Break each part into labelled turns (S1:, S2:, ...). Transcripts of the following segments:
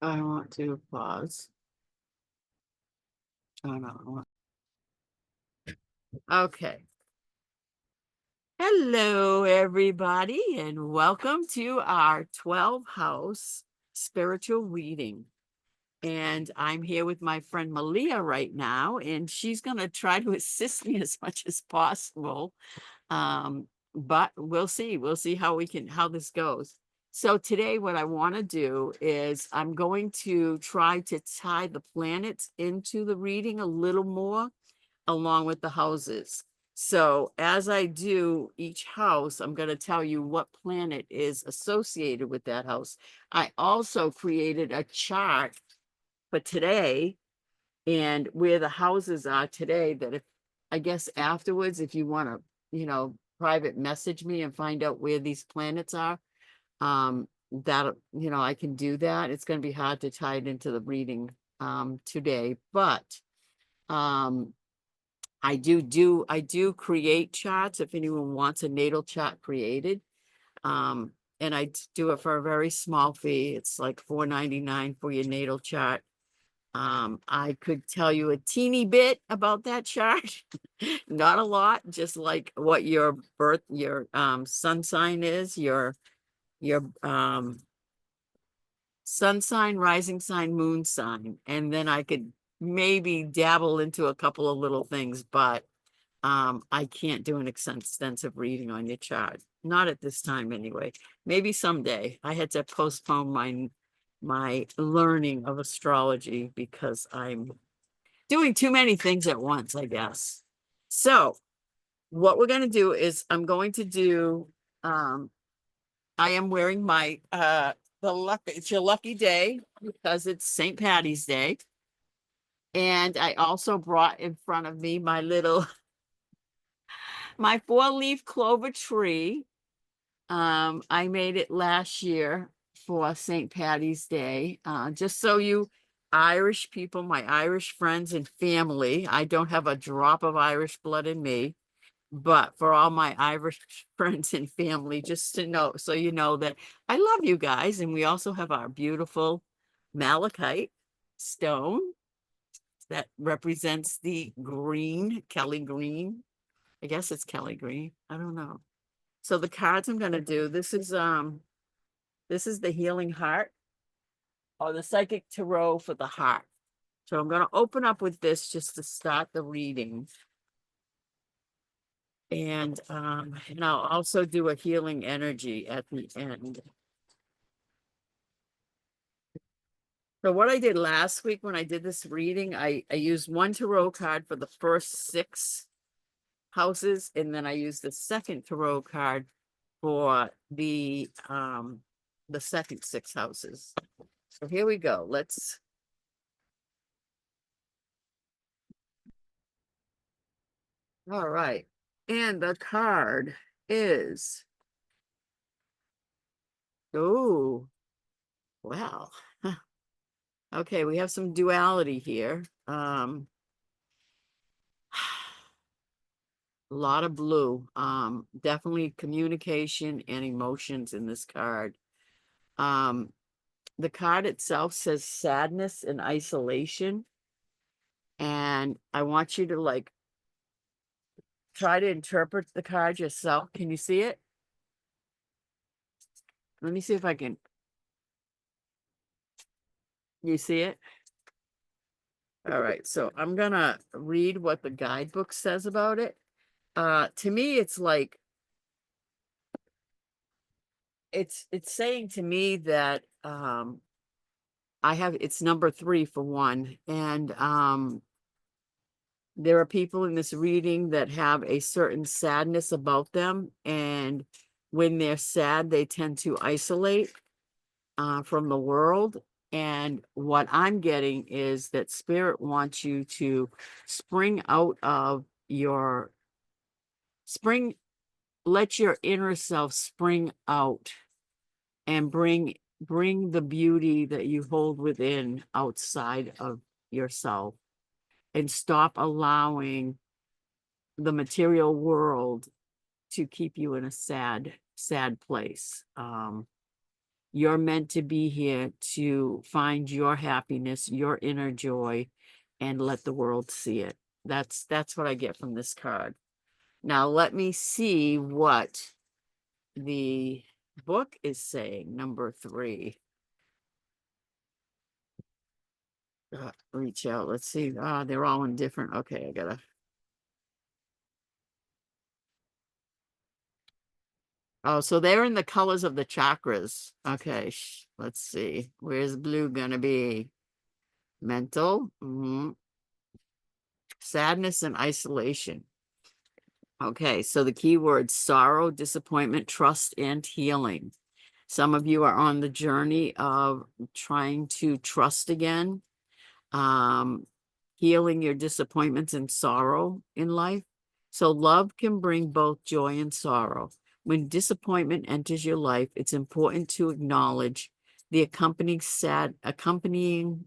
S1: I want to pause. Oh no. Okay. Hello, everybody, and welcome to our 12 house spiritual reading. And I'm here with my friend Malia right now, and she's going to try to assist me as much as possible. But we'll see. We'll see how this goes. So today, what I want to do is I'm going to try to tie the planets into the reading a little more along with the houses. So as I do each house, I'm going to tell you what planet is associated with that house. I also created a chart for today and where the houses are today that if I guess afterwards, if you want to, private message me and find out where these planets are, that, I can do that. It's going to be hard to tie it into the reading today, but um I do create charts if anyone wants a natal chart created. And I do it for a very small fee. It's like $4.99 for your natal chart. I could tell you a teeny bit about that chart, not a lot, just like what your sun sign is, your sun sign, rising sign, moon sign, and then I could maybe dabble into a couple of little things, but I can't do an extensive reading on your chart. Not at this time anyway. Maybe someday. I had to postpone my learning of astrology because I'm doing too many things at once, I guess. So what we're going to do is I'm going to do I am wearing my it's your lucky day because it's St. Patty's Day. And I also brought in front of me my 4-leaf clover tree. I made it last year for St. Patty's Day. Just so you Irish people, my Irish friends and family, I don't have a drop of Irish blood in me, but for all my Irish friends and family, just to know, so you know that I love you guys. And we also have our beautiful malachite stone that represents the green, Kelly green. I guess it's Kelly green. I don't know. So the cards I'm gonna do, this is the healing heart or the psychic tarot for the heart. So I'm gonna open up with this just to start the reading. And I'll also do a healing energy at the end. So what I did last week when I did this reading, I used one tarot card for the first 6 houses, and then I used the second tarot card for the second 6 houses. So here we go. All right. And the card is, oh, well, okay, we have some duality here. A lot of blue. Definitely communication and emotions in this card. The card itself says sadness and isolation. And I want you to like try to interpret the card yourself. Can you see it? Let me see if I can. You see it? All right. So I'm gonna read what the guidebook says about it. To me, it's like it's saying to me that it's number 3 for one. And there are people in this reading that have a certain sadness about them. And when they're sad, they tend to isolate from the world. And what I'm getting is that spirit wants you to spring out of your spring, let your inner self spring out and bring the beauty that you hold within outside of yourself and stop allowing the material world to keep you in a sad place. You're meant to be here to find your happiness, your inner joy, and let the world see it. That's what I get from this card. Now let me see what the book is saying, number 3. Reach out. Let's see. Ah, they're all in different. Okay, I gotta. Oh, so they're in the colors of the chakras. Okay, let's see. Where's blue gonna be? Mental, sadness, and isolation. Okay, so the key words: sorrow, disappointment, trust, and healing. Some of you are on the journey of trying to trust again, um, healing your disappointments and sorrow in life. So love can bring both joy and sorrow. When disappointment enters your life, it's important to acknowledge the accompanying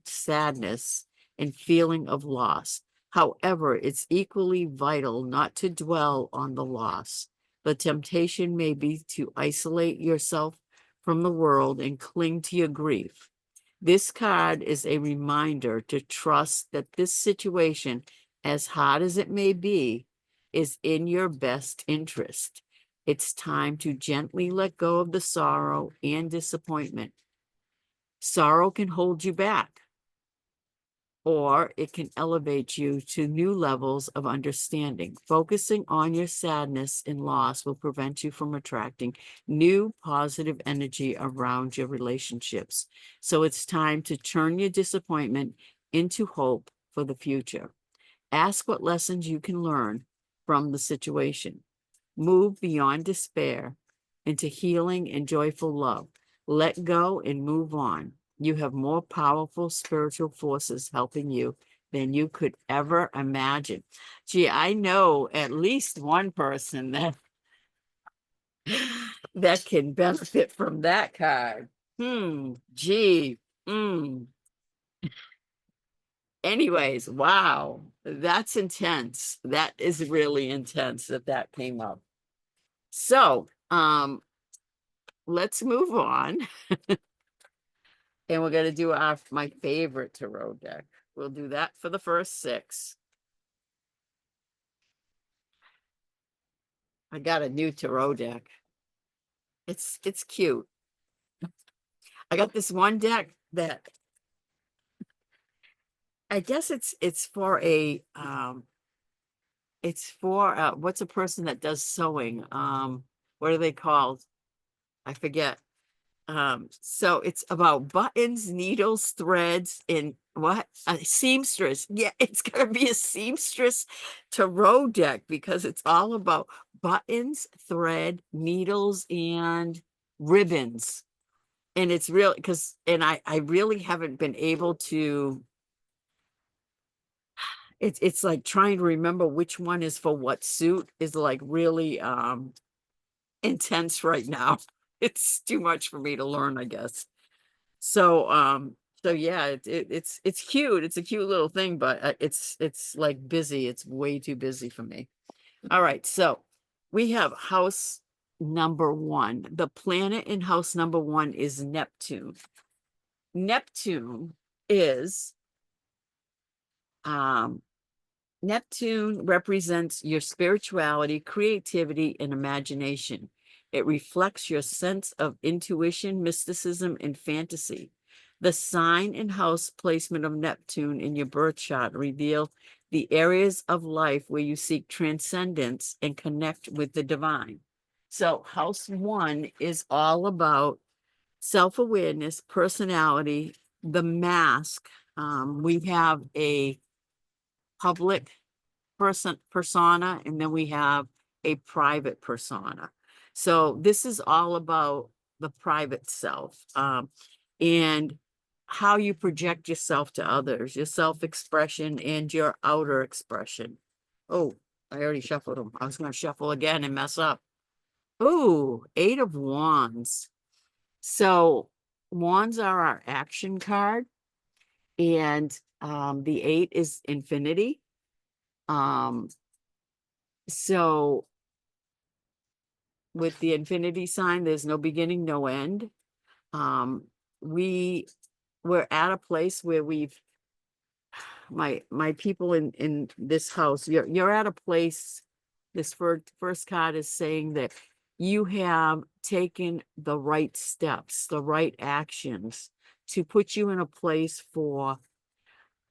S1: sadness and feeling of loss. However, it's equally vital not to dwell on the loss. The temptation may be to isolate yourself from the world and cling to your grief. This card is a reminder to trust that this situation, as hard as it may be, is in your best interest. It's time to gently let go of the sorrow and disappointment. Sorrow can hold you back, or it can elevate you to new levels of understanding. Focusing on your sadness and loss will prevent you from attracting new positive energy around your relationships. So it's time to turn your disappointment into hope for the future. Ask what lessons you can learn from the situation. Move beyond despair into healing and joyful love. Let go and move on. You have more powerful spiritual forces helping you than you could ever imagine. Gee, I know at least one person that that can benefit from that card. Gee. Anyways, wow, that's intense. That is really intense that came up. So, let's move on. And we're going to do my favorite tarot deck. We'll do that for the first 6. I got a new tarot deck. It's cute. I got this one deck that I guess it's for what's a person that does sewing? What are they called? I forget. So it's about buttons, needles, threads, and what? A seamstress. Yeah, it's gonna be a seamstress tarot deck because it's all about buttons, thread, needles, and ribbons. And it's real because I really haven't been able to. It's like trying to remember which one is for what suit is like really intense right now. It's too much for me to learn, I guess. So, so yeah, it's cute. It's a cute little thing, but it's like busy. It's way too busy for me. All right, so we have house number 1. The planet in house number 1 is Neptune. Neptune is um Neptune represents your spirituality, creativity, and imagination. It reflects your sense of intuition, mysticism, and fantasy. The sign and house placement of Neptune in your birth chart reveal the areas of life where you seek transcendence and connect with the divine. So, house 1 is all about self-awareness, personality, the mask. We have a public persona, and then we have a private persona. So this is all about the private self, and how you project yourself to others, your self-expression and your outer expression. Oh, I already shuffled them. I was going to shuffle again and mess up. Oh, 8 of Wands. So wands are our action card, and the 8 is infinity. Um, so with the infinity sign, there's no beginning, no end. Um, we we're at a place where my people in this house, you're at a place. This first card is saying that you have taken the right steps, the right actions to put you in a place for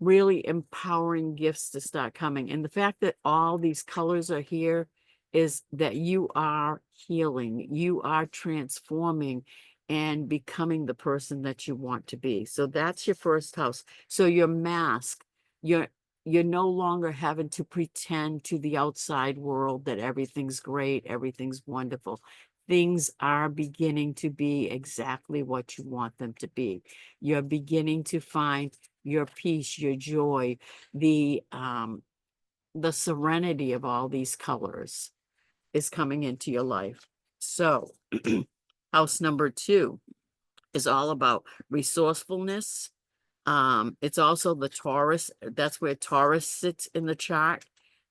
S1: really empowering gifts to start coming. And the fact that all these colors are here is that you are healing, you are transforming and becoming the person that you want to be. So that's your first house. So your mask, you're you're no longer having to pretend to the outside world that everything's great, everything's wonderful. Things are beginning to be exactly what you want them to be. You're beginning to find your peace, your joy, the serenity of all these colors is coming into your life. So house number 2 is all about resourcefulness. It's also the Taurus. That's where Taurus sits in the chart.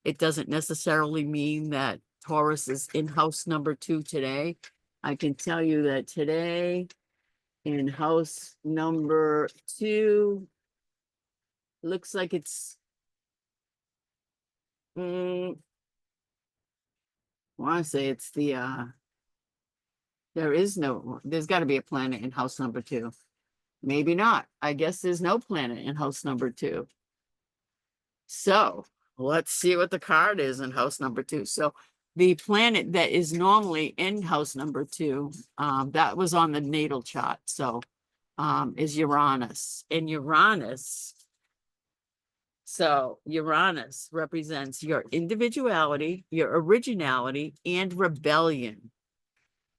S1: It doesn't necessarily mean that Taurus is in house number 2 today. I can tell you that today in house number 2, looks like it's, I want to say it's there's got to be a planet in house number 2. Maybe not. I guess there's no planet in house number 2. So let's see what the card is in house number 2. So the planet that is normally in house number 2, that was on the natal chart. So, is Uranus. And Uranus represents your individuality, your originality, and rebellion.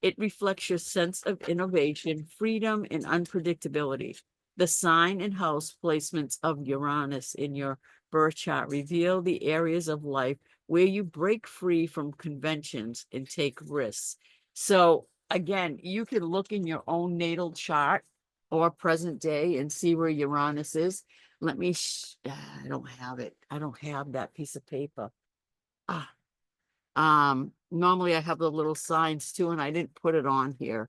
S1: It reflects your sense of innovation, freedom, and unpredictability. The sign and house placements of Uranus in your birth chart reveal the areas of life where you break free from conventions and take risks. So, again, you can look in your own natal chart or present day and see where Uranus is. Let me, I don't have it. I don't have that piece of paper. Ah, normally I have the little signs too, and I didn't put it on here,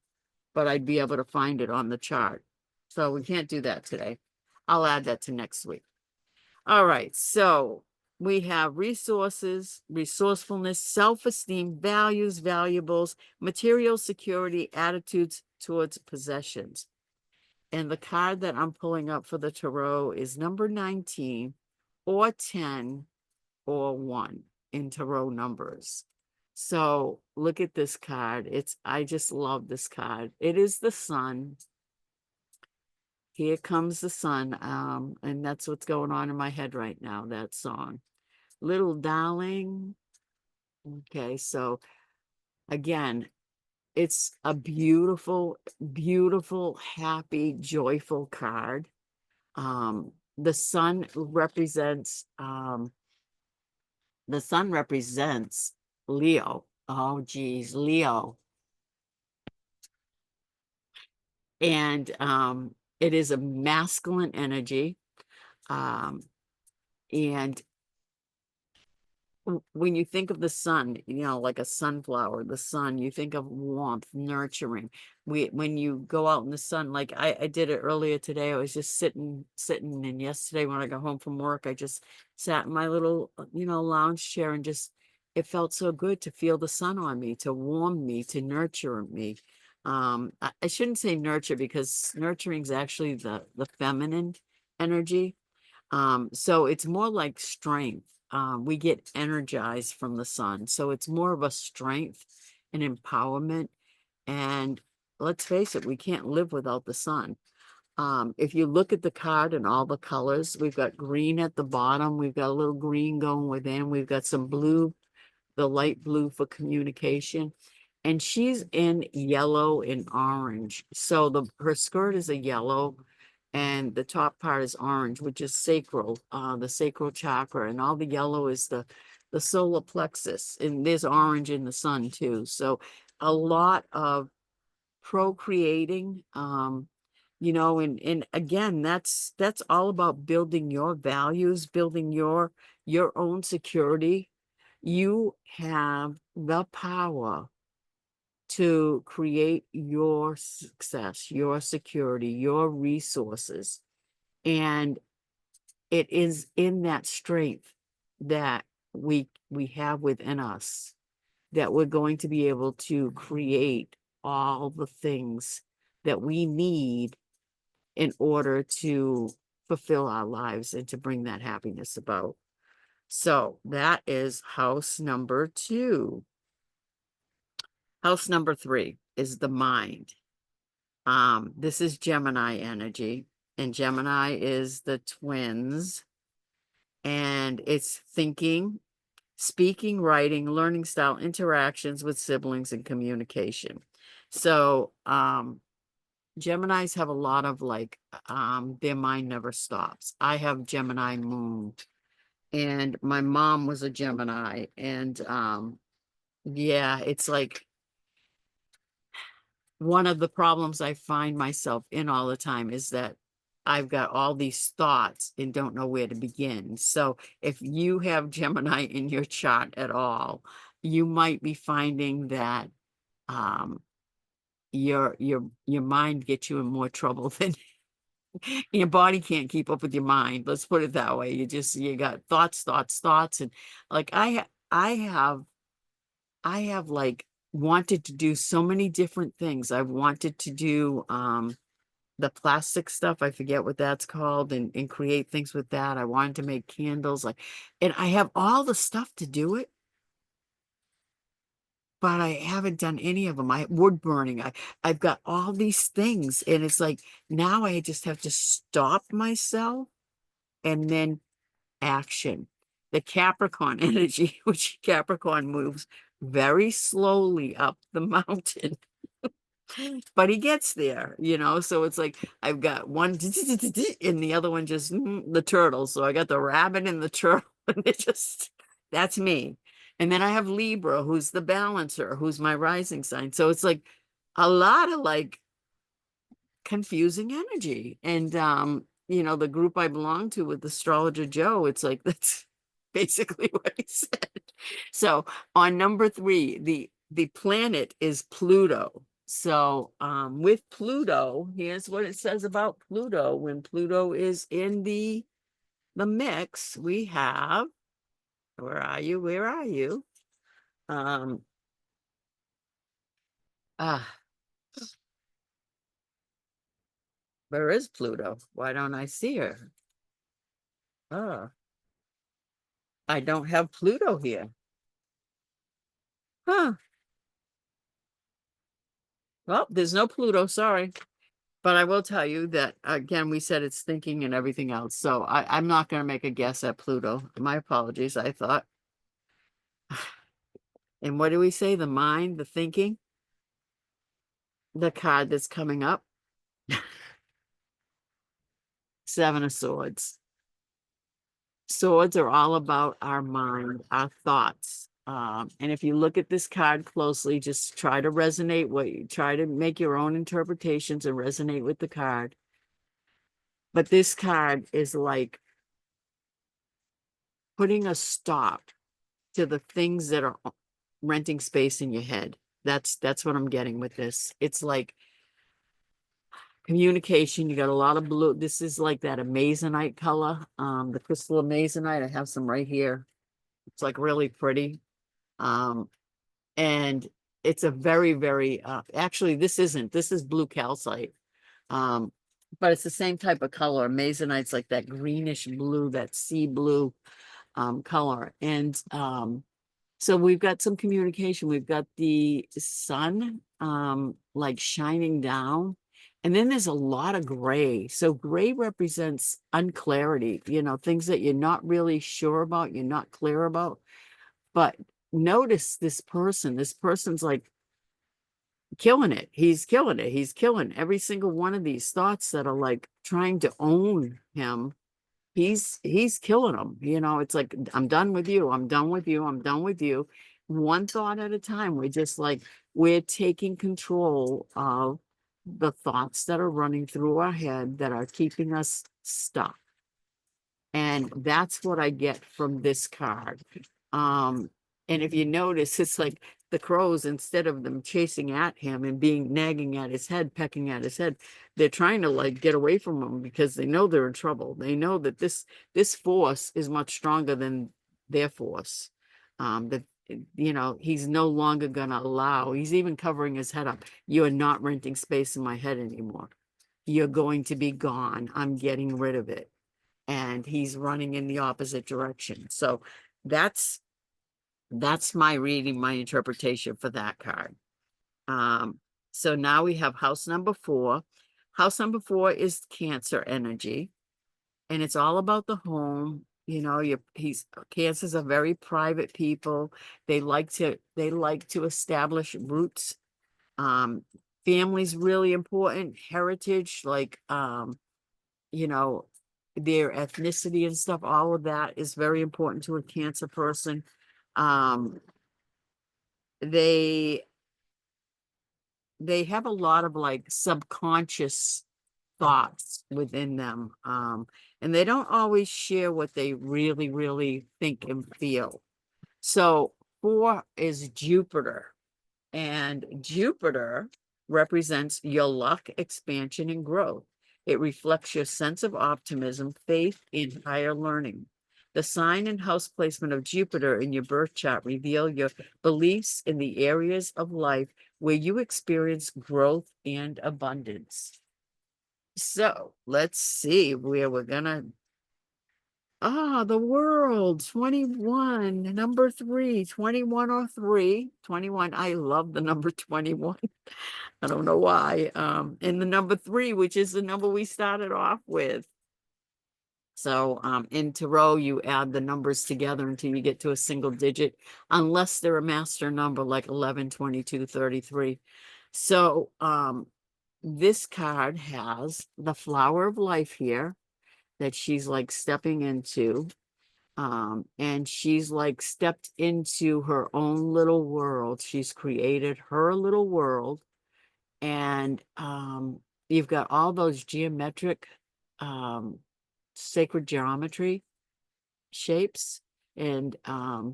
S1: but I'd be able to find it on the chart. So we can't do that today. I'll add that to next week. All right, so we have resources, resourcefulness, self-esteem, values, valuables, material security, attitudes towards possessions. And the card that I'm pulling up for the tarot is number 19 or 10 or 1 in tarot numbers. So look at this card. I just love this card. It is the sun. Here comes the sun. And that's what's going on in my head right now, that song. Little darling. Okay, so again, it's a beautiful, beautiful, happy, joyful card. The sun represents Leo. Oh, geez, Leo. And it is a masculine energy. Um, and when you think of the sun, like a sunflower, the sun, you think of warmth, nurturing. When you go out in the sun, like I did it earlier today, I was just sitting, and yesterday when I got home from work, I just sat in my little, lounge chair and just, it felt so good to feel the sun on me, to warm me, to nurture me. I shouldn't say nurture because nurturing is actually the feminine energy. So it's more like strength. We get energized from the sun. So it's more of a strength and empowerment. And let's face it, we can't live without the sun. If you look at the card and all the colors, we've got green at the bottom. We've got a little green going within. We've got some blue, the light blue for communication. And she's in yellow and orange. So her skirt is a yellow and the top part is orange, which is sacral, the sacral chakra, and all the yellow is the solar plexus, and there's orange in the sun too. So a lot of procreating, and again, that's all about building your values, building your own security. You have the power to create your success, your security, your resources. And it is in that strength that we have within us that we're going to be able to create all the things that we need in order to fulfill our lives and to bring that happiness about. So that is house number 2. House number 3 is the mind. This is Gemini energy, and Gemini is the twins, and it's thinking, speaking, writing, learning style, interactions with siblings, and communication. So, Geminis have a lot of like, their mind never stops. I have Gemini moon, and my mom was a Gemini, and yeah, it's like one of the problems I find myself in all the time is that I've got all these thoughts and don't know where to begin. So if you have Gemini in your chart at all, you might be finding that um your mind gets you in more trouble than your body can't keep up with your mind. Let's put it that way. You got thoughts, and like I have like wanted to do so many different things. I've wanted to do the plastic stuff. I forget what that's called, and create things with that. I wanted to make candles, like, and I have all the stuff to do it, but I haven't done any of them. I wood burning. I've got all these things, and it's like now I just have to stop myself and then action. The Capricorn energy, which Capricorn moves very slowly up the mountain, but he gets there, so it's like I've got one and the other one just the turtle. So I got the rabbit and the turtle, and that's me. And then I have Libra, who's the balancer, who's my rising sign. So it's like a lot of like confusing energy. And the group I belong to with Astrologer Joe, it's like that's basically what he said. So on number 3, the planet is Pluto. So with Pluto, here's what it says about Pluto. When Pluto is in the mix, we have, where are you? Where are you? Um ah, where is Pluto? Why don't I see her? Oh, I don't have Pluto here. Huh. Well, there's no Pluto, sorry. But I will tell you that, again, we said it's thinking and everything else. So I'm not going to make a guess at Pluto. My apologies, I thought. And what do we say? The mind, the thinking, the card that's coming up, 7 of Swords. Swords are all about our mind, our thoughts. And if you look at this card closely, just try to try to make your own interpretations and resonate with the card. But this card is like putting a stop to the things that are renting space in your head. That's what I'm getting with this. It's like communication. You got a lot of blue. This is like that amazonite color, the crystal amazonite. I have some right here. It's like really pretty. And it's a very, very actually this is blue calcite. Um, but it's the same type of color. Amazonite's like that greenish blue, that sea blue color. And so we've got some communication. We've got the sun like shining down. And then there's a lot of gray. So gray represents unclarity, things that you're not really sure about, you're not clear about. But notice this person. This person's like killing it. He's killing it. He's killing every single one of these thoughts that are like trying to own him. He's killing them. It's like, I'm done with you. I'm done with you. I'm done with you. One thought at a time. We're taking control of the thoughts that are running through our head that are keeping us stuck. And that's what I get from this card. And if you notice, it's like the crows, instead of them chasing at him and being nagging at his head, pecking at his head, they're trying to like get away from him because they know they're in trouble. They know that this force is much stronger than their force. That he's no longer gonna allow. He's even covering his head up. You are not renting space in my head anymore. You're going to be gone. I'm getting rid of it. And he's running in the opposite direction. So that's my reading, my interpretation for that card. So now we have house number 4. House number 4 is Cancer energy, and it's all about the home. Cancers are very private people. They like to establish roots. Family's really important. Heritage, like you know, their ethnicity and stuff, all of that is very important to a Cancer person. They they have a lot of like subconscious thoughts within them. And they don't always share what they really, really think and feel. So 4 is Jupiter. And Jupiter represents your luck, expansion, and growth. It reflects your sense of optimism, faith, and higher learning. The sign and house placement of Jupiter in your birth chart reveal your beliefs in the areas of life where you experience growth and abundance. So let's see where we're gonna. The world, 21, number 3, 21 or 3, 21. I love the number 21. I don't know why. And the number 3, which is the number we started off with. So in Tarot, you add the numbers together until you get to a single digit, unless they're a master number like 11, 22, 33. So this card has the flower of life here that she's like stepping into. And she's like stepped into her own little world. She's created her little world. And you've got all those geometric sacred geometry shapes. And I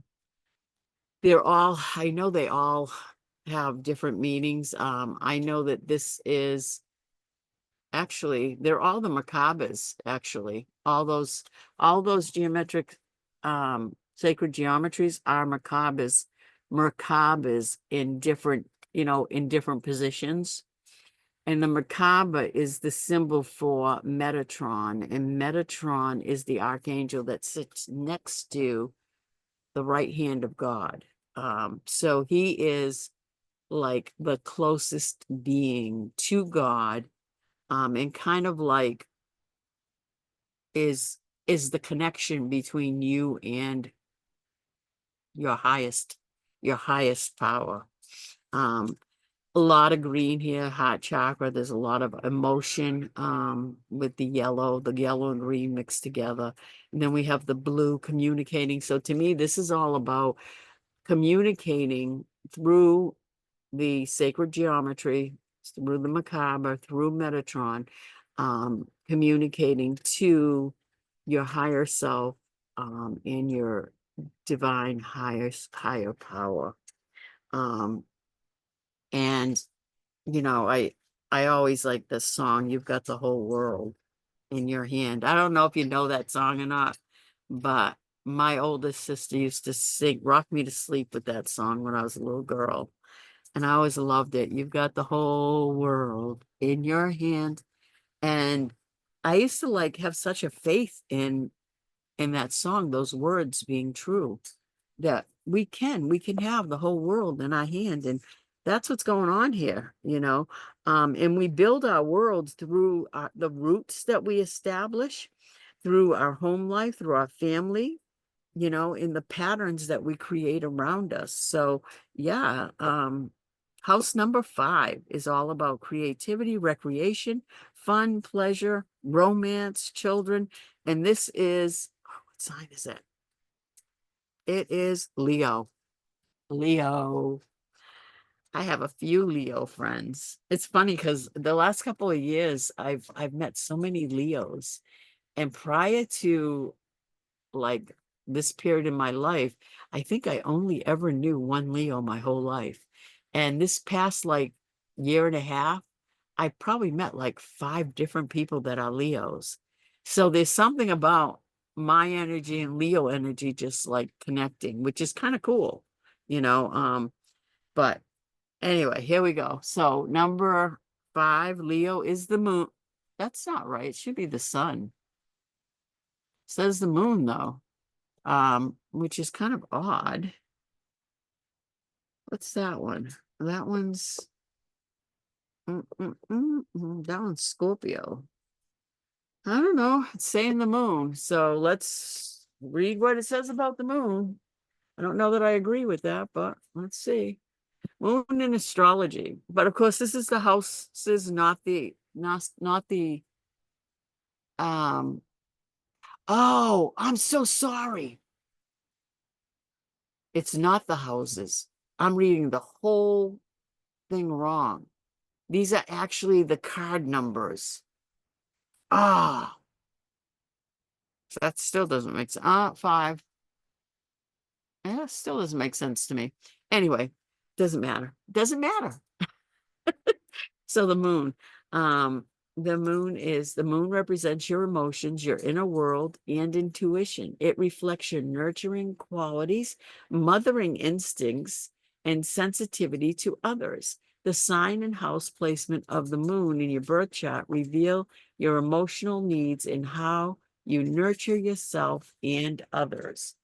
S1: know they all have different meanings. I know that this is actually, they're all the macabres, actually. All those geometric sacred geometries are macabres in different positions. And the macabre is the symbol for Metatron, and Metatron is the archangel that sits next to the right hand of God. So he is like the closest being to God, and kind of like is the connection between you and your highest power. A lot of green here, heart chakra. There's a lot of emotion with the yellow and green mixed together. And then we have the blue, communicating. So to me, this is all about communicating through the sacred geometry, through the macabre, through Metatron, communicating to your higher self, and your divine higher power. And I always like this song, You've Got the Whole World in Your Hand. I don't know if you know that song or not, but my oldest sister used to sing, rock me to sleep with that song when I was a little girl. And I always loved it. You've got the whole world in your hand. And I used to like have such a faith in that song, those words being true, that we can have the whole world in our hand. And that's what's going on here. And we build our world through the roots that we establish, through our home life, through our family, in the patterns that we create around us. So yeah, house number 5 is all about creativity, recreation, fun, pleasure, romance, children. And this is, what sign is it? It is Leo. Leo. I have a few Leo friends. It's funny because the last couple of years I've met so many Leos. And prior to like this period in my life, I think I only ever knew one Leo my whole life. And this past like year and a half, I probably met like 5 different people that are Leos. So there's something about my energy and Leo energy just like connecting, which is kind of cool, you know. But anyway, here we go. So number 5, Leo is the moon. That's not right. It should be the sun. Says the moon though, which is kind of odd. What's that one? That one's that one's Scorpio. I don't know. It's saying the moon. So let's read what it says about the moon. I don't know that I agree with that, but let's see. Moon in astrology. But of course, this is the houses, not the oh, I'm so sorry. It's not the houses. I'm reading the whole thing wrong. These are actually the card numbers. Ah, that still doesn't make sense. 5. Yeah, still doesn't make sense to me. Anyway, doesn't matter. Doesn't matter. So um, the moon represents your emotions, your inner world, and intuition. It reflects your nurturing qualities, mothering instincts, and sensitivity to others. The sign and house placement of the moon in your birth chart reveal your emotional needs and how you nurture yourself and others.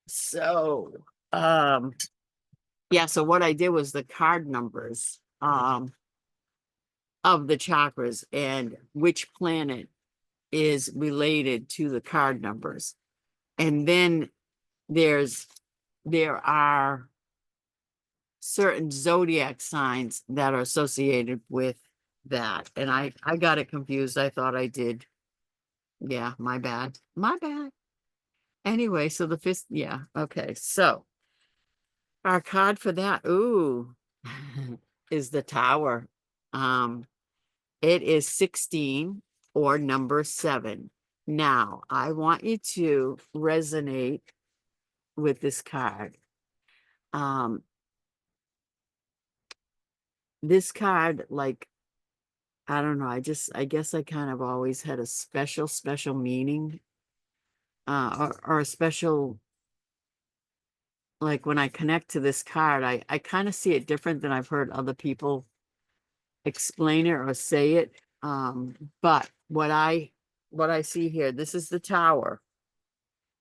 S1: So, yeah, so what I did was the card numbers of the chakras and which planet is related to the card numbers. And then there are certain zodiac signs that are associated with that. And I got it confused. I thought I did. Yeah, my bad. My bad. Anyway, so the fifth, yeah, okay. So our card for that, ooh, is the Tower. It is 16 or number 7. Now, I want you to resonate with this card. This card, like, I don't know, I guess I kind of always had a special meaning, or a special, like when I connect to this card, I kind of see it different than I've heard other people explain it or say it. But what I see here, this is the Tower.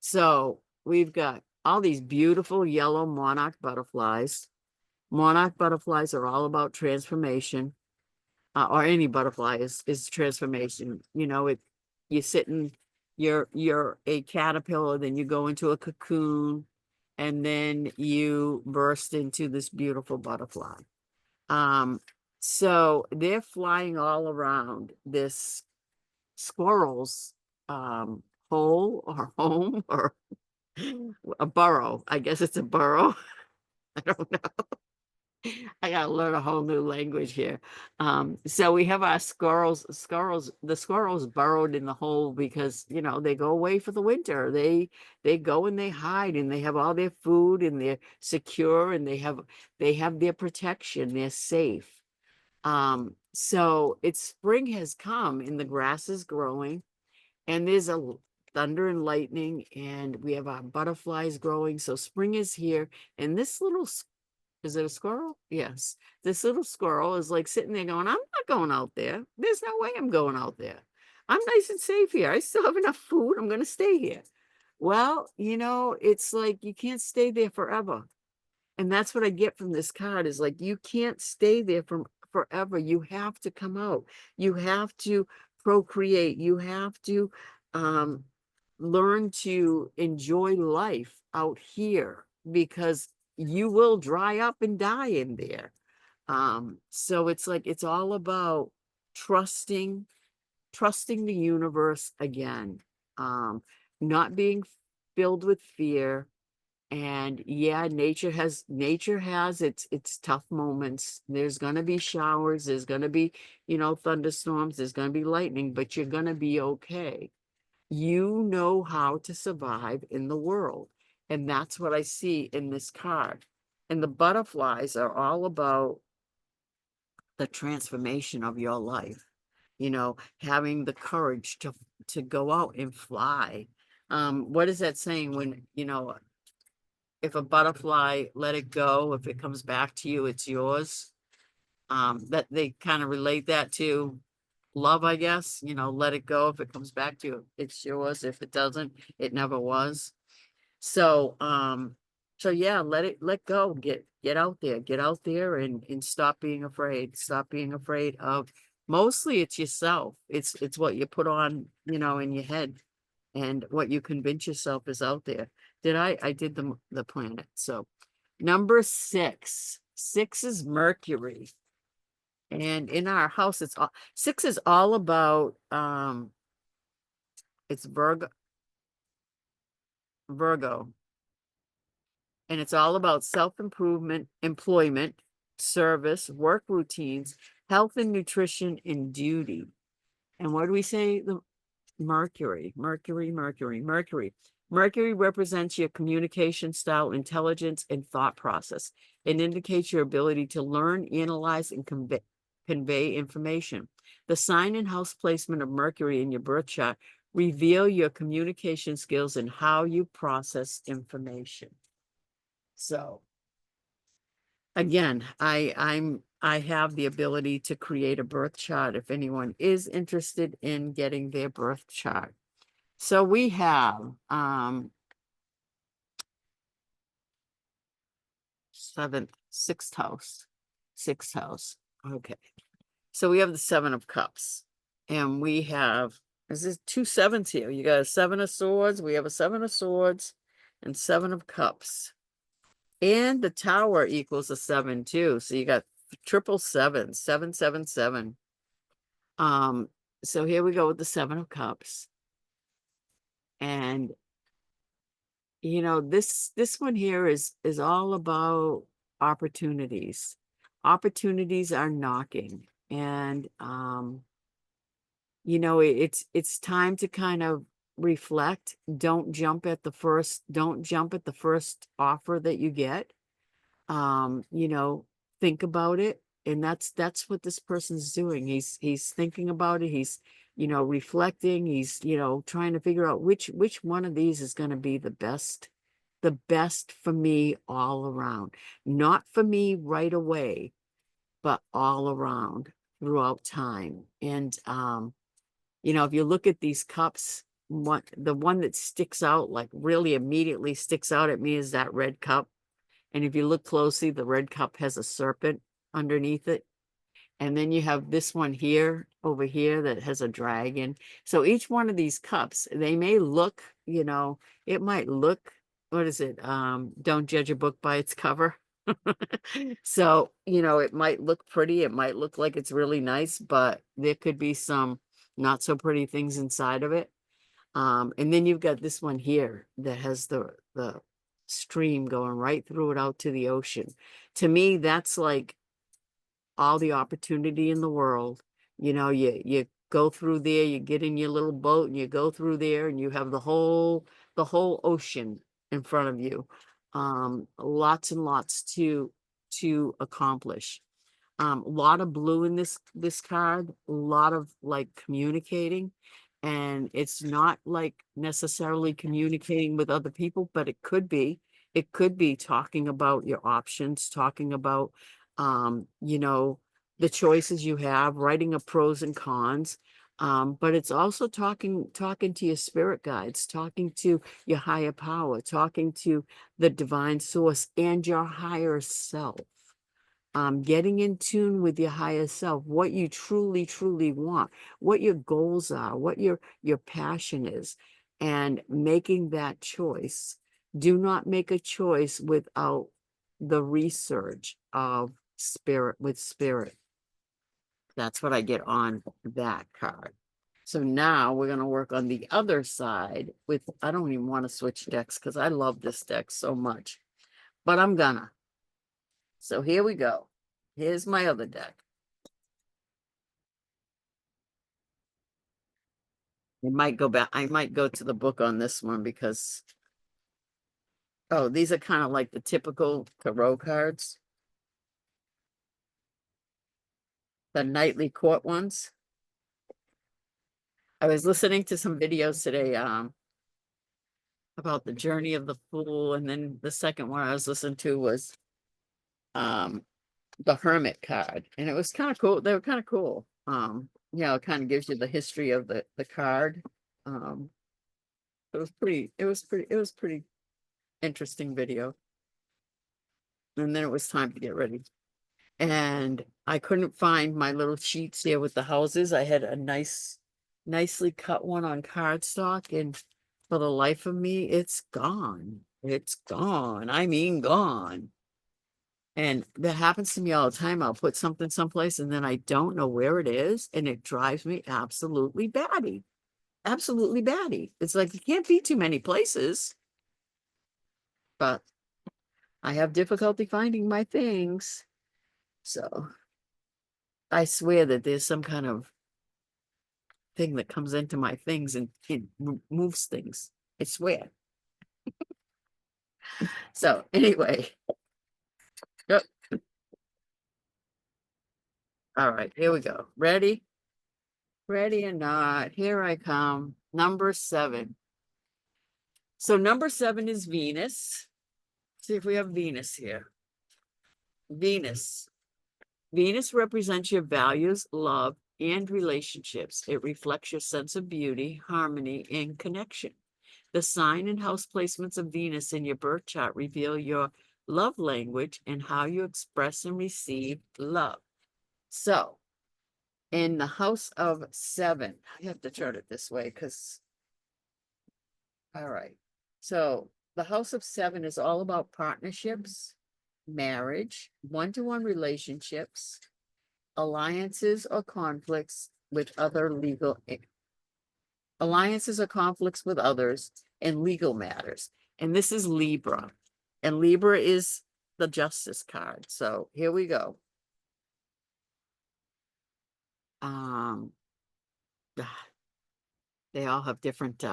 S1: So we've got all these beautiful yellow monarch butterflies. Monarch butterflies are all about transformation, or any butterfly is transformation. You know, you sit in, you're a caterpillar, then you go into a cocoon, and then you burst into this beautiful butterfly. So they're flying all around this squirrel's hole or home or a burrow. I guess it's a burrow. I don't know. I gotta learn a whole new language here. So we have our the squirrels burrowed in the hole because, you know, they go away for the winter. They go and they hide and they have all their food and they're secure and they have their protection. They're safe. So it's spring has come and the grass is growing and there's a thunder and lightning and we have our butterflies growing. So spring is here and this little, is it a squirrel? Yes. This little squirrel is like sitting there going, I'm not going out there. There's no way I'm going out there. I'm nice and safe here. I still have enough food. I'm going to stay here. Well, you know, it's like you can't stay there forever. And that's what I get from this card is like, you can't stay there from forever. You have to come out. You have to procreate. You have to um, learn to enjoy life out here because you will dry up and die in there. So it's like, it's all about trusting, trusting the universe again, not being filled with fear. And yeah, nature has its tough moments. There's gonna be showers, there's gonna be, thunderstorms, there's gonna be lightning, but you're gonna be okay. You know how to survive in the world. And that's what I see in this card. And the butterflies are all about the transformation of your life, having the courage to go out and fly. What is that saying when, if a butterfly, let it go, if it comes back to you, it's yours. That they kind of relate that to love, I guess, let it go. If it comes back to you, it's yours. If it doesn't, it never was. So, yeah, let go, get out there and stop being afraid. Stop being afraid of, mostly it's yourself. It's what you put on, in your head and what you convince yourself is out there. I did the planet. So number six, six is Mercury. And in our house, six is all about, it's Virgo. And it's all about self-improvement, employment, service, work routines, health and nutrition, and duty. And what do we say? The Mercury, Mercury, Mercury, Mercury. Mercury represents your communication style, intelligence, and thought process. It indicates your ability to learn, analyze, and convey information. The sign and house placement of Mercury in your birth chart reveal your communication skills and how you process information. So again, I have the ability to create a birth chart if anyone is interested in getting their birth chart. So we have sixth house. Sixth house. Okay. So we have the Seven of Cups. And we have, is this two sevens here? You got a Seven of Swords. We have a Seven of Swords and Seven of Cups. And the Tower equals a 7 too. So you got triple sevens, 777. So here we go with the Seven of Cups. And this one here is all about opportunities. Opportunities are knocking. And it's time to kind of reflect. Don't jump at the first offer that you get. Think about it. And that's what this person's doing. He's thinking about it. He's, reflecting. He's, trying to figure out which one of these is going to be the best for me all around. Not for me right away, but all around throughout time. And if you look at these cups, the one that sticks out, like really immediately sticks out at me, is that red cup. And if you look closely, the red cup has a serpent underneath it. And then you have this one here, over here, that has a dragon. So each one of these cups, they may look, it might look, what is it? Don't judge a book by its cover. So, it might look pretty. It might look like it's really nice, but there could be some not so pretty things inside of it. And then you've got this one here that has the stream going right through it out to the ocean. To me, that's like all the opportunity in the world. You go through there, you get in your little boat and you go through there and you have the whole ocean in front of you. Lots and lots to accomplish. A lot of blue in this card, a lot of like communicating. And it's not like necessarily communicating with other people, but it could be. It could be talking about your options, talking about, the choices you have, writing a pros and cons. But it's also talking to your spirit guides, talking to your higher power, talking to the divine source and your higher self. Getting in tune with your higher self, what you truly, truly want, what your goals are, what your passion is, and making that choice. Do not make a choice without the research of spirit with spirit. That's what I get on that card. So now we're going to work on the other side with, I don't even want to switch decks because I love this deck so much, but I'm gonna. So here we go. Here's my other deck. I might go back. I might go to the book on this one because, oh, these are kind of like the typical tarot cards, the nightly court ones. I was listening to some videos today, about the journey of the fool, and then the second one I was listening to was um the hermit card, and it was kind of cool. They were kind of cool. It kind of gives you the history of the card. Um, it was pretty interesting video. And then it was time to get ready. And I couldn't find my little sheets here with the houses. I had a nicely cut one on cardstock, and for the life of me, it's gone. It's gone. I mean, gone. And that happens to me all the time. I'll put something someplace and then I don't know where it is, and it drives me absolutely batty. Absolutely batty. It's like you can't be too many places, but I have difficulty finding my things. So I swear that there's some kind of thing that comes into my things and it moves things. I swear. So anyway, yep. All right, here we go. Ready? Ready or not, here I come. Number 7. So number 7 is Venus. See if we have Venus here. Venus. Venus represents your values, love, and relationships. It reflects your sense of beauty, harmony, and connection. The sign and house placements of Venus in your birth chart reveal your love language and how you express and receive love. So, in the house of 7, I have to turn it this way because, all right. So, the house of 7 is all about partnerships, marriage, one-to-one relationships, alliances or conflicts with other legal alliances or conflicts with others, and legal matters. And this is Libra. And Libra is the justice card. So here we go. Um, they all have different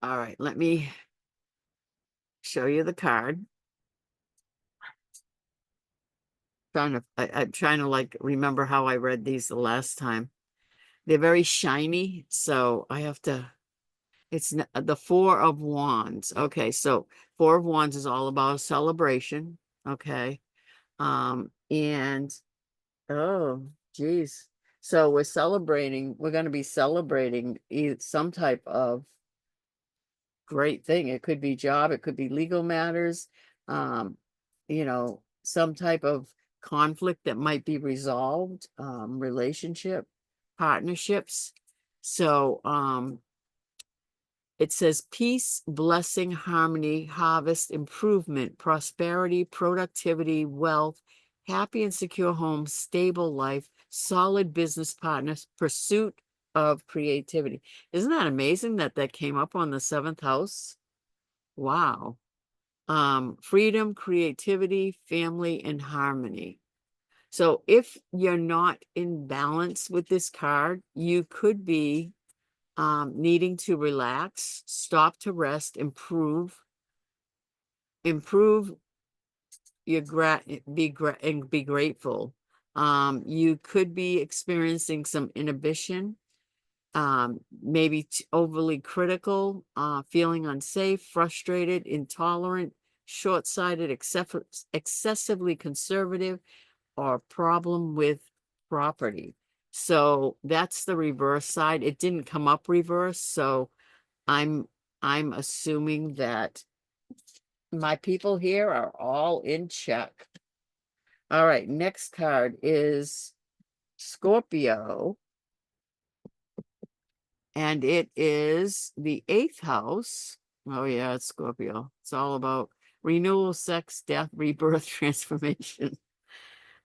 S1: all right, let me show you the card. I'm trying to like remember how I read these the last time. They're very shiny, so I have to. It's the 4 of Wands. Okay, so 4 of Wands is all about a celebration. Okay, and oh, geez. So we're celebrating. We're going to be celebrating some type of great thing. It could be job. It could be legal matters. Um, some type of conflict that might be resolved. Relationship, partnerships. So, it says peace, blessing, harmony, harvest, improvement, prosperity, productivity, wealth, happy and secure home, stable life, solid business partners, pursuit of creativity. Isn't that amazing that that came up on the 7th house? Wow. Freedom, creativity, family, and harmony. So if you're not in balance with this card, you could be needing to relax, stop to rest, improve your be grateful. You could be experiencing some inhibition, maybe overly critical, feeling unsafe, frustrated, intolerant, short-sighted, excessively conservative, or problem with property. So that's the reverse side. It didn't come up reverse, so I'm I'm assuming that my people here are all in check. All right, next card is Scorpio, and it is the 8th house. Oh yeah, it's Scorpio. It's all about renewal, sex, death, rebirth, transformation.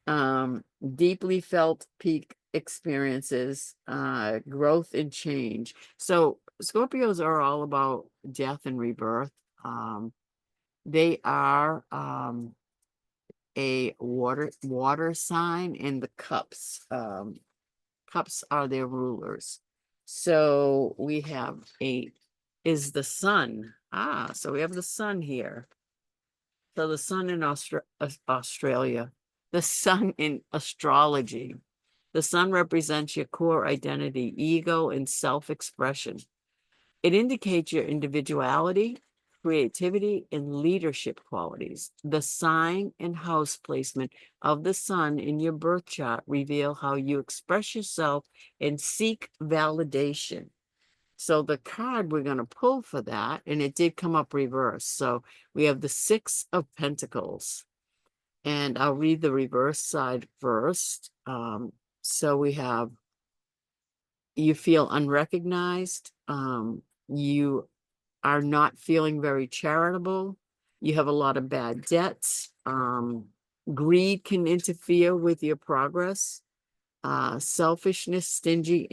S1: Deeply felt peak experiences, growth and change. So Scorpios are all about death and rebirth. They are a water sign in the cups. cups are their rulers. So we have 8 is the sun. Ah, so we have the sun here. So the sun in Australia, the sun in astrology. The sun represents your core identity, ego, and self-expression. It indicates your individuality, creativity, and leadership qualities. The sign and house placement of the sun in your birth chart reveal how you express yourself and seek validation. So the card we're going to pull for that, and it did come up reverse. So we have the 6 of Pentacles, and I'll read the reverse side first. So we have, you feel unrecognized. You are not feeling very charitable. You have a lot of bad debts. Greed can interfere with your progress. Selfishness, stingy,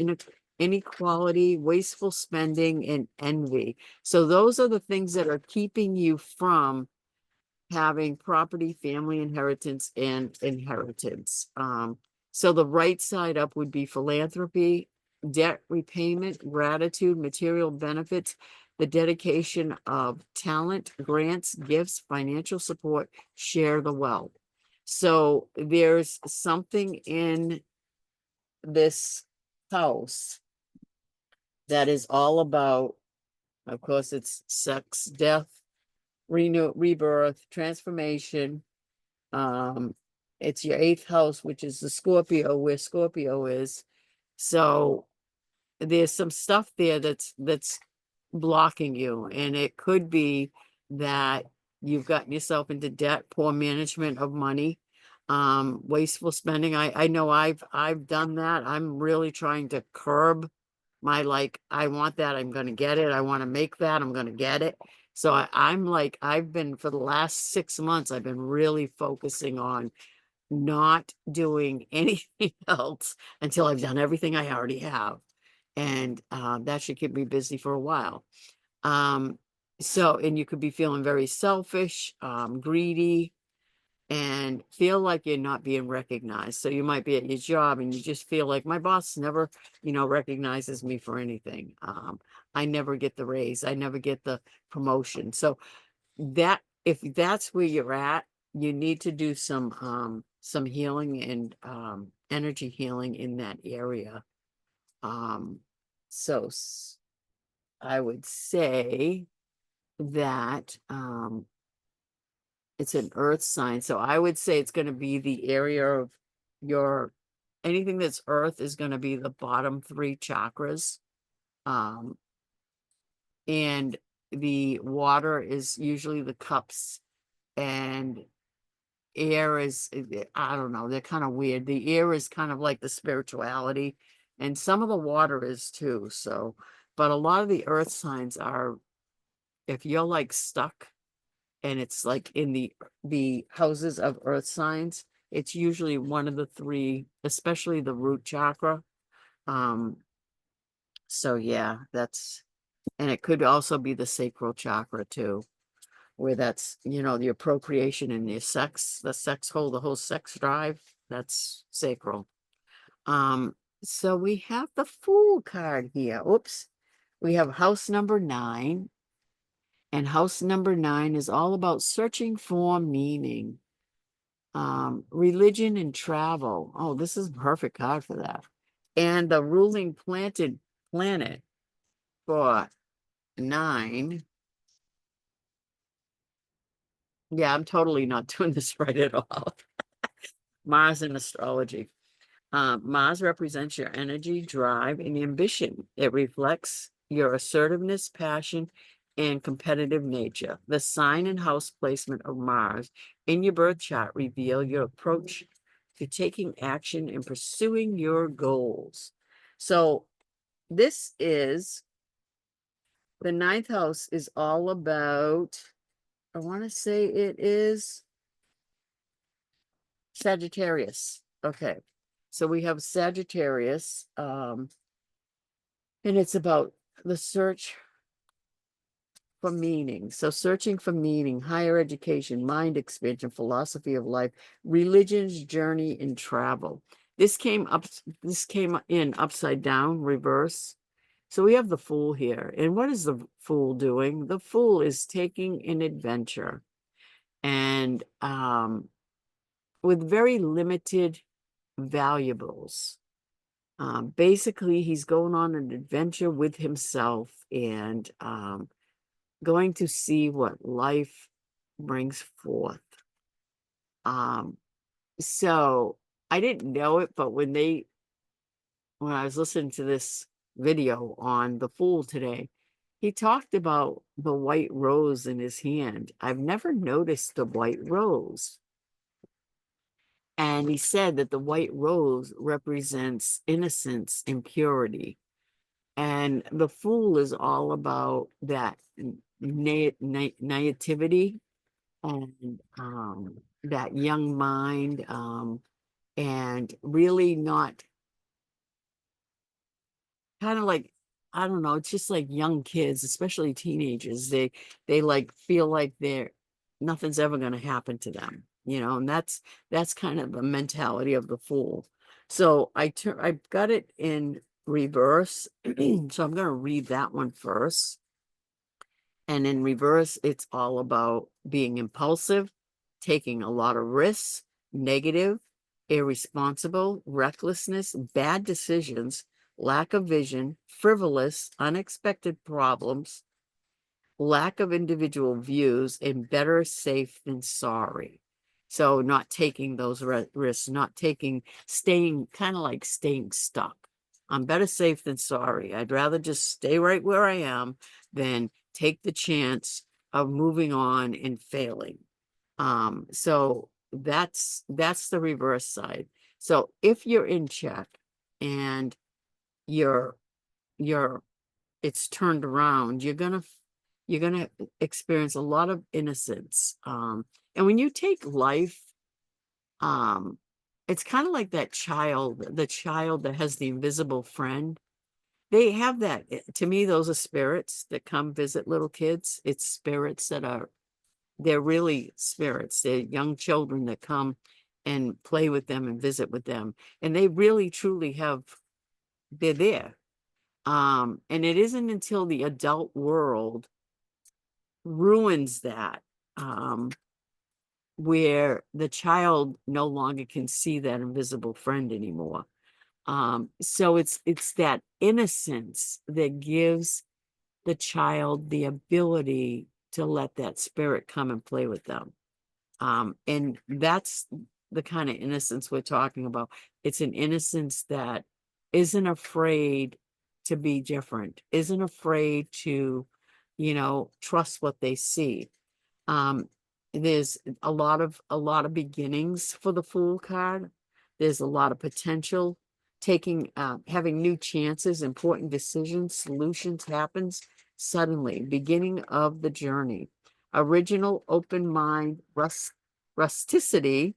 S1: inequality, wasteful spending, and envy. So those are the things that are keeping you from having property, family inheritance, and inheritance. So the right side up would be philanthropy, debt repayment, gratitude, material benefits, the dedication of talent, grants, gifts, financial support, share the wealth. So there's something in this house that is all about, of course, it's sex, death, rebirth, transformation. It's your 8th house, which is the Scorpio, where Scorpio is. So there's some stuff there that's blocking you, and it could be that you've gotten yourself into debt, poor management of money, wasteful spending. I know I've done that. I'm really trying to curb my, like, I want that, I'm gonna get it. I want to make that, I'm gonna get it. So I'm like, I've been, for the last 6 months, I've been really focusing on not doing anything else until I've done everything I already have. And that should keep me busy for a while. So, and you could be feeling very selfish, greedy, and feel like you're not being recognized. So you might be at your job and you just feel like, my boss never, recognizes me for anything. I never get the raise. I never get the promotion. So that, if that's where you're at, you need to do some healing and energy healing in that area. So I would say that it's an earth sign. So I would say it's going to be the area of your, anything that's earth is going to be the bottom 3 chakras. And the water is usually the cups, and air is, I don't know, they're kind of weird. The air is kind of like the spirituality, and some of the water is too. So, but a lot of the earth signs are, if you're like stuck and it's like in the houses of earth signs, it's usually one of the 3, especially the root chakra. So yeah, that's, and it could also be the sacral chakra too, where that's, your procreation and your sex, the whole sex drive, that's sacral. So we have the Fool card here. Oops. We have house number 9. And house number 9 is all about searching for meaning, religion, and travel. Oh, this is a perfect card for that. And the ruling planet for 9. Yeah, I'm totally not doing this right at all. Mars in astrology. Mars represents your energy, drive, and ambition. It reflects your assertiveness, passion, and competitive nature. The sign and house placement of Mars in your birth chart reveal your approach to taking action and pursuing your goals. So this is, the 9th house is all about, I want to say it is Sagittarius. Okay. So we have Sagittarius, and it's about the search for meaning. So searching for meaning, higher education, mind expansion, philosophy of life, religion's journey, and travel. This came in upside down, reverse. So we have the Fool here. And what is the Fool doing? The Fool is taking an adventure and with very limited valuables. Basically, he's going on an adventure with himself and going to see what life brings forth. Um, so I didn't know it, but when I was listening to this video on the Fool today, he talked about the white rose in his hand. I've never noticed the white rose. And he said that the white rose represents innocence and purity. And the Fool is all about that naivety and that young mind, and really not kind of like, I don't know, it's just like young kids, especially teenagers. They like feel like nothing's ever going to happen to them, and that's kind of the mentality of the Fool. So I got it in reverse. So I'm going to read that one first. And in reverse, it's all about being impulsive, taking a lot of risks, negative, irresponsible, recklessness, bad decisions, lack of vision, frivolous, unexpected problems, lack of individual views, and better safe than sorry. So not taking those risks, not staying kind of like staying stuck. I'm better safe than sorry. I'd rather just stay right where I am than take the chance of moving on and failing. So that's the reverse side. So if you're in check and you're you're it's turned around, you're gonna experience a lot of innocence. And when you take life, um, it's kind of like the child that has the invisible friend. They have that. To me, those are spirits that come visit little kids. It's spirits they're really spirits. They're young children that come and play with them and visit with them. And they really truly they're there. And it isn't until the adult world ruins that, where the child no longer can see that invisible friend anymore. So it's that innocence that gives the child the ability to let that spirit come and play with them. And that's the kind of innocence we're talking about. It's an innocence that isn't afraid to be different, isn't afraid to, trust what they see. Um, there's a lot of beginnings for the Fool card. There's a lot of potential, having new chances, important decisions, solutions happens suddenly, beginning of the journey. Original, open mind, rusticity,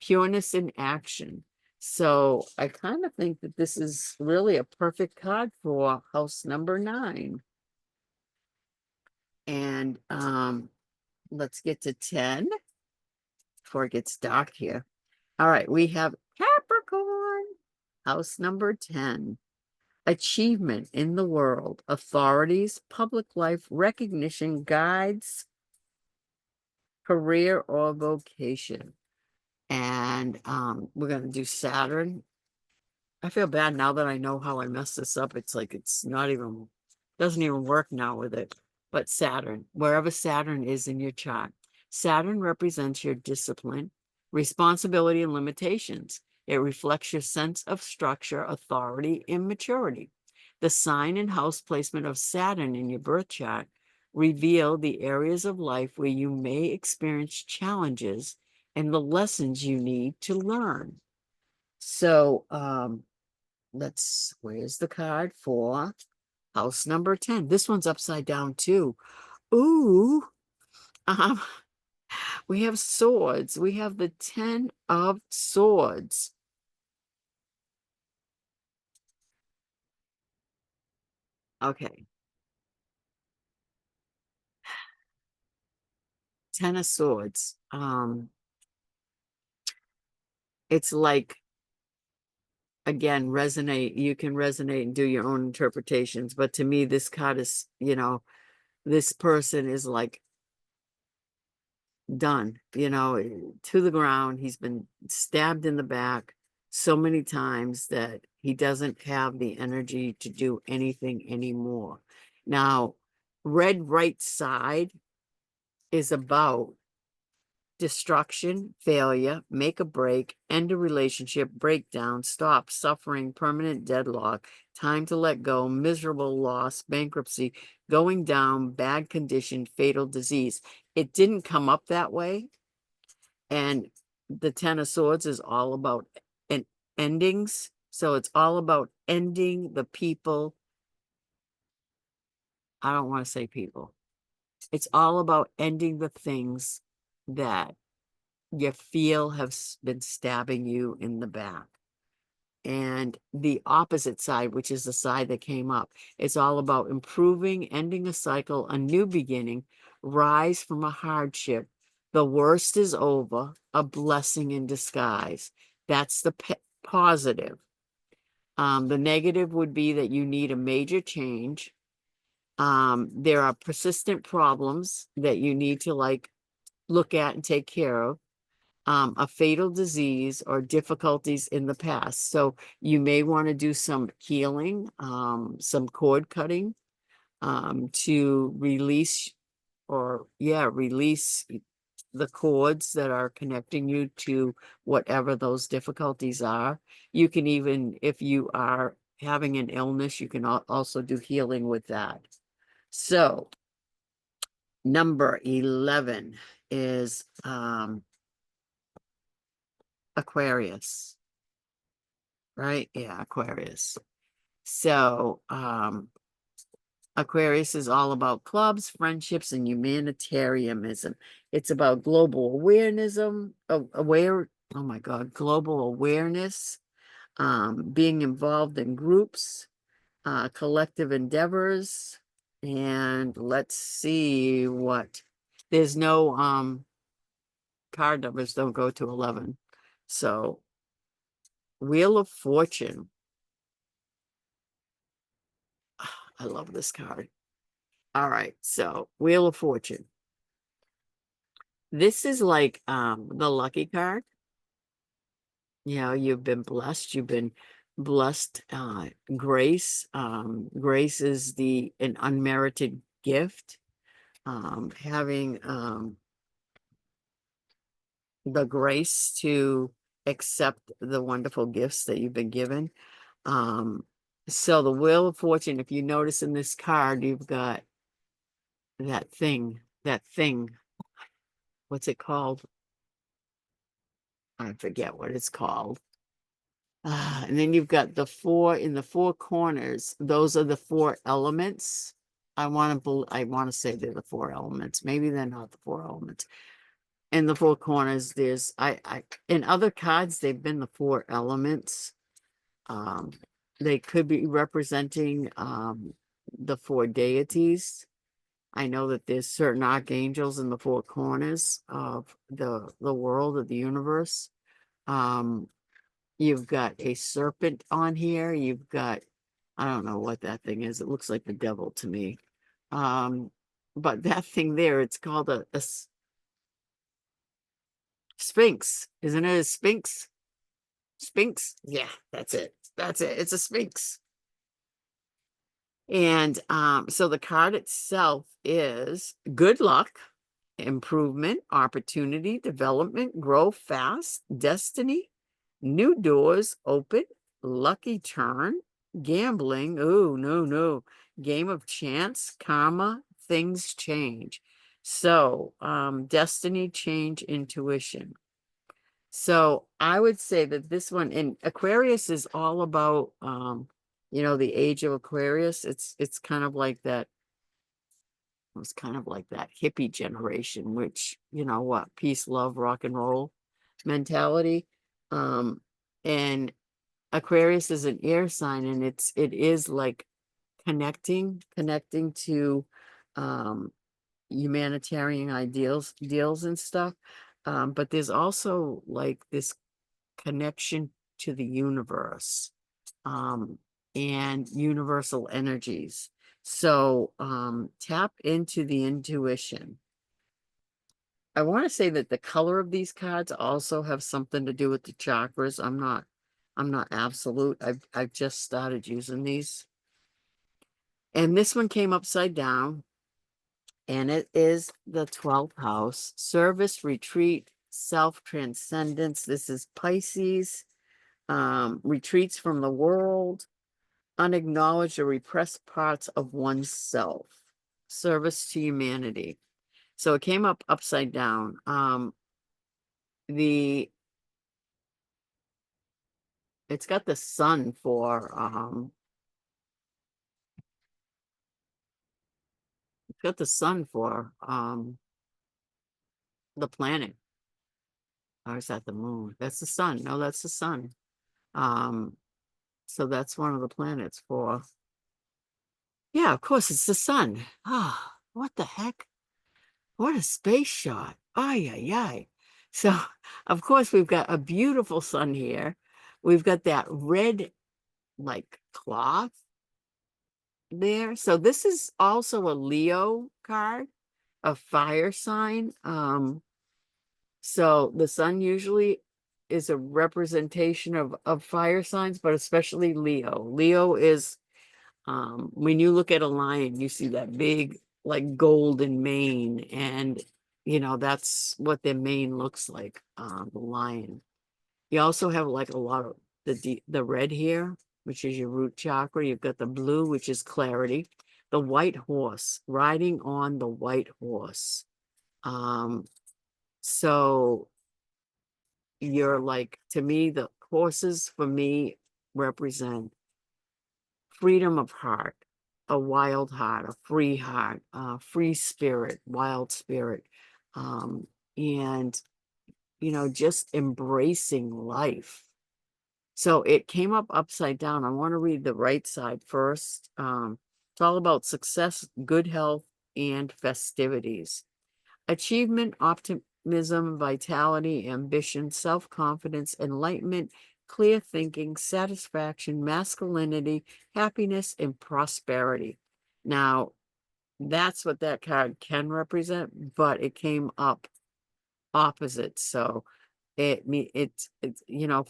S1: pureness in action. So I kind of think that this is really a perfect card for house number 9. And let's get to 10 before it gets dark here. All right, we have Capricorn, house number 10. Achievement in the world, authorities, public life, recognition, guides, career, or vocation. And we're going to do Saturn. I feel bad now that I know how I messed this up. It's like doesn't even work now with it. But Saturn, wherever Saturn is in your chart, Saturn represents your discipline, responsibility, and limitations. It reflects your sense of structure, authority, and maturity. The sign and house placement of Saturn in your birth chart reveal the areas of life where you may experience challenges and the lessons you need to learn. So, where's the card for house number 10? This one's upside down too. Ooh, um, we have swords. We have the 10 of swords. Okay. 10 of swords. It's like again, resonate. You can resonate and do your own interpretations. But to me, this card is, this person is like done, to the ground. He's been stabbed in the back so many times that he doesn't have the energy to do anything anymore. Now, red right side is about destruction, failure, make a break, end a relationship, breakdown, stop, suffering, permanent deadlock, time to let go, miserable loss, bankruptcy, going down, bad condition, fatal disease. It didn't come up that way. And the Ten of Swords is all about endings. So it's all about ending the people. I don't want to say people. It's all about ending the things that you feel have been stabbing you in the back. And the opposite side, which is the side that came up, it's all about improving, ending a cycle, a new beginning, rise from a hardship. The worst is over, a blessing in disguise. That's the positive. The negative would be that you need a major change. There are persistent problems that you need to look at and take care of. A fatal disease or difficulties in the past. So you may want to do some healing, some cord cutting, to release release the cords that are connecting you to whatever those difficulties are. You can even, if you are having an illness, you can also do healing with that. So number 11 is Aquarius, right? Yeah, Aquarius. So, Aquarius is all about clubs, friendships, and humanitarianism. It's about global awareness, oh my God, global awareness, being involved in groups, collective endeavors, and let's see what, there's no, card numbers don't go to 11. So, Wheel of Fortune. I love this card. All right, so Wheel of Fortune. This is like the lucky card. You've been blessed. You've been blessed. Grace. Grace is an unmerited gift. Having the grace to accept the wonderful gifts that you've been given. So the Wheel of Fortune, if you notice in this card, you've got that thing. What's it called? I forget what it's called. And then you've got the four in the four corners. Those are the four elements. I want to say they're the four elements. Maybe they're not the four elements. In the four corners, there's in other cards, they've been the four elements. They could be representing the four deities. I know that there's certain archangels in the four corners of the world, of the universe. You've got a serpent on here. You've got, I don't know what that thing is. It looks like the devil to me. But that thing there, it's called a sphinx. Isn't it a sphinx? Sphinx? Yeah, that's it. That's it. It's a sphinx. And so the card itself is good luck, improvement, opportunity, development, grow fast, destiny, new doors open, lucky turn, gambling. Oh, no. Game of chance, karma, things change. So, destiny, change, intuition. So I would say that this one in Aquarius is all about, the age of Aquarius. It's kind of like that. It was kind of like that hippie generation, which, peace, love, rock and roll mentality. And Aquarius is an air sign, and it is like connecting to humanitarian deals and stuff. But there's also like this connection to the universe. and universal energies. So tap into the intuition. I want to say that the color of these cards also have something to do with the chakras. I'm not absolute. I've just started using these. And this one came upside down, and it is the 12th house, service, retreat, self-transcendence. This is Pisces, retreats from the world, unacknowledged or repressed parts of oneself, service to humanity. So it came up upside down. The It's got the sun for it's got the sun for the planet. Or is that the moon? That's the sun. No, that's the sun. Um, so that's one of the planets for, yeah, of course, it's the sun. Ah, what the heck? What a space shot. Ay, ay, ay. So, of course, we've got a beautiful sun here. We've got that red, like, cloth there. So this is also a Leo card, a fire sign. So the sun usually is a representation of fire signs, but especially Leo. Leo is, when you look at a lion, you see that big, like, golden mane, and that's what their mane looks like, the lion. You also have like a lot of the red here, which is your root chakra. You've got the blue, which is clarity. The white horse, riding on the white horse. Um, so you're like, to me, the horses for me represent freedom of heart, a wild heart, a free spirit, wild spirit. And just embracing life. So it came up upside down. I want to read the right side first. It's all about success, good health, and festivities. Achievement, optimism, vitality, ambition, self-confidence, enlightenment, clear thinking, satisfaction, masculinity, happiness, and prosperity. Now, that's what that card can represent, but it came up opposite. So it's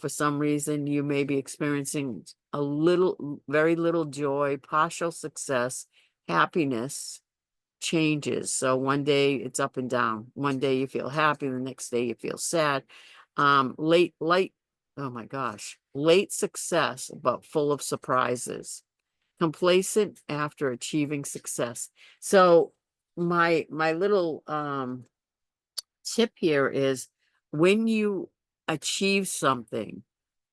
S1: for some reason you may be experiencing very little joy, partial success, happiness changes. So one day it's up and down. One day you feel happy, the next day you feel sad. Late, oh my gosh, late success, but full of surprises. Complacent after achieving success. So my little tip here is, when you achieve something,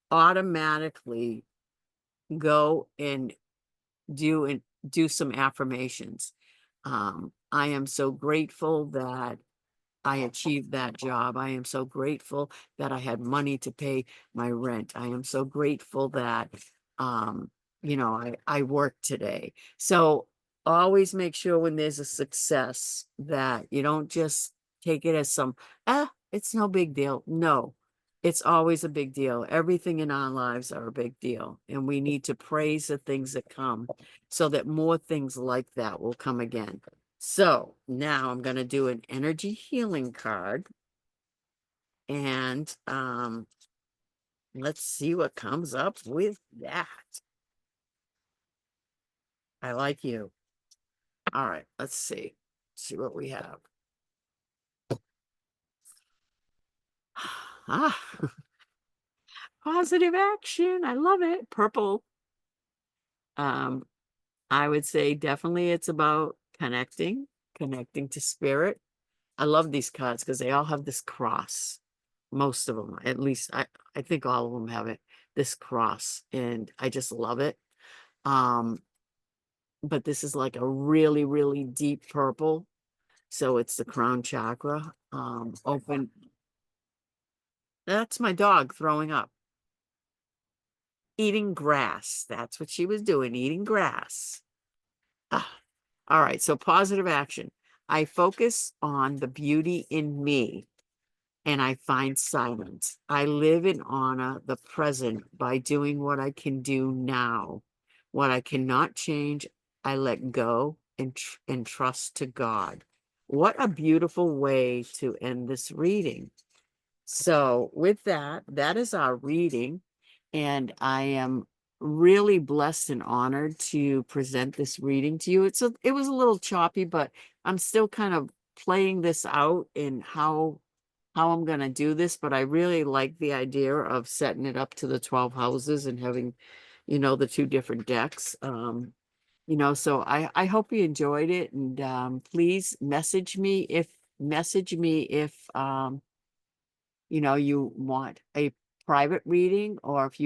S1: automatically go and do some affirmations. I am so grateful that I achieved that job. I am so grateful that I had money to pay my rent. I am so grateful that, um, I worked today. So always make sure when there's a success that you don't just take it as it's no big deal. No, it's always a big deal. Everything in our lives are a big deal. And we need to praise the things that come so that more things like that will come again. So now I'm going to do an energy healing card, and let's see what comes up with that. I like you. All right, let's see. See what we have. Ah, positive action. I love it. Purple. Um, I would say definitely it's about connecting to spirit. I love these cards because they all have this cross. Most of them, at least I think all of them have it, this cross, and I just love it. Um, but this is like a really, really deep purple. So it's the crown chakra. Open. That's my dog throwing up. Eating grass. That's what she was doing, eating grass. Ah, all right, so positive action. I focus on the beauty in me. and I find silence. I live and honor the present by doing what I can do now. What I cannot change, I let go and trust to God. What a beautiful way to end this reading. So, with that, that is our reading. And I am really blessed and honored to present this reading to you. It was a little choppy, but I'm still kind of playing this out in how I'm going to do this, but I really like the idea of setting it up to the 12 houses and having, the two different decks. So I hope you enjoyed it, and please message me if you want a private reading, or if you